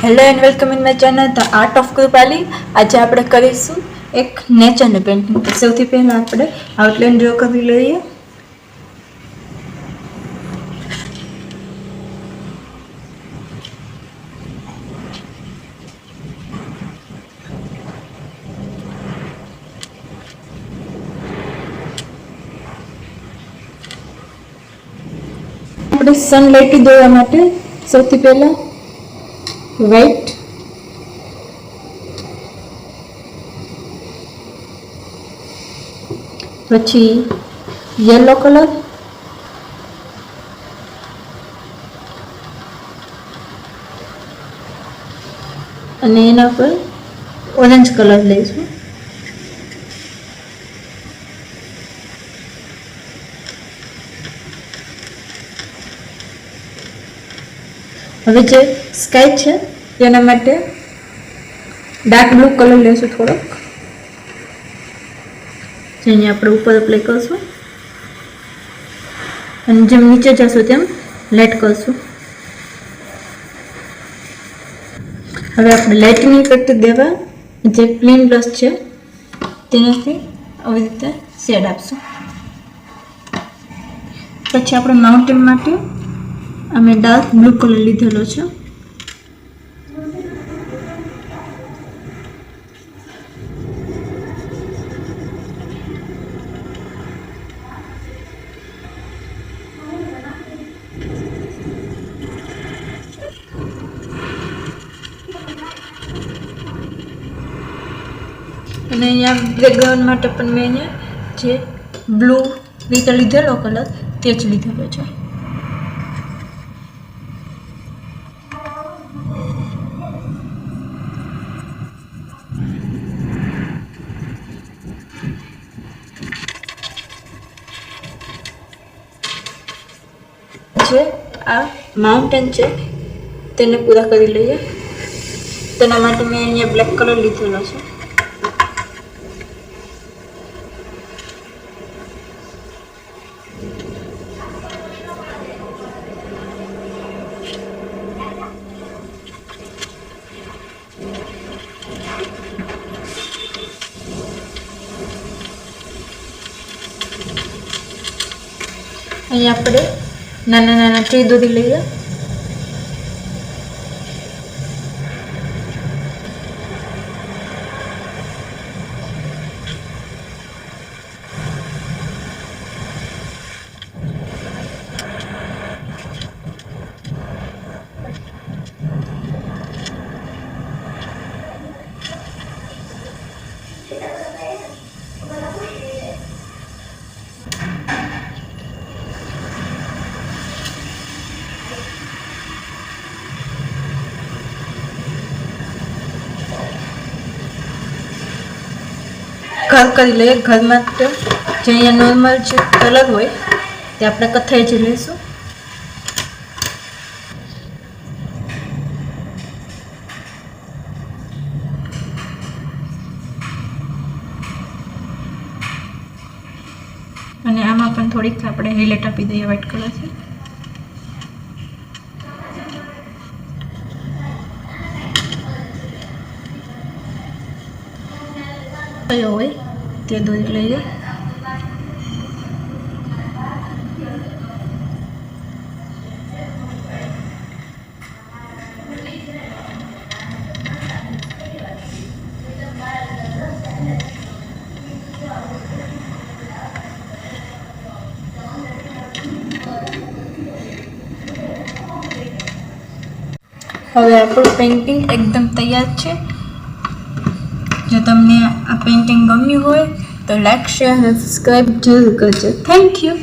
Hello and welcome in my channel the art of Krupali. આજે આપણે કરીશું એક નેચરની પેઇન્ટિંગ. સૌથી પહેલાં આપણે આઉટલાઇન ડ્રો કરી લઈએ. આપણે સનલાઇટ દોરવા માટે સૌથી પહેલાં વ્હાઈટ, પછી યલો કલર, અને એના પર ઓરેન્જ કલર લઈશું. હવે જે સ્કાય છે તેના માટે ડાર્ક બ્લુ કલર લઈશું થોડોક, જેને આપણે ઉપર એપ્લાય કરશું અને જેમ નીચે જશું તેમ લાઇટ કરશું. હવે આપણે લાઇટિંગ ઇફેક્ટ દેવા જે પ્લેન બ્રશ છે તેનાથી આવી રીતે શેડ આપશું. પછી આપણે માઉન્ટેન માટે અમે ડાર્ક બ્લુ કલર લીધેલો છે. અને અહીંયા બેકગ્રાઉન્ડ માટે પણ મેં અહીંયા જે બ્લુ રીતે લીધેલો કલર તે જ લીધેલો છે. જે આ માઉન્ટેન છે તેને પૂરા કરી લઈએ. તેના માટે મેં અહીંયા બ્લેક કલર લીધેલો છે. અહીંયા આપણે નાના નાના ટ્રી દોરી લઈએ. ઘર કરી લઈએ. ઘર માટે જે અહીંયા નોર્મલ જે કલર હોય તે આપણે કથ્થાઈ જ લઈશું. અને આમાં પણ થોડીક આપણે હાઇલાઇટ આપી દઈએ વ્હાઈટ કલરથી. કયો હોય તે દોરી લઈએ. હવે આપણું પેઇન્ટિંગ એકદમ તૈયાર છે. જો તમને આ પેઇન્ટિંગ ગમ્યું હોય તો લાઈક, શેર અને સબસ્ક્રાઈબ જરૂર કરજો. Thank you.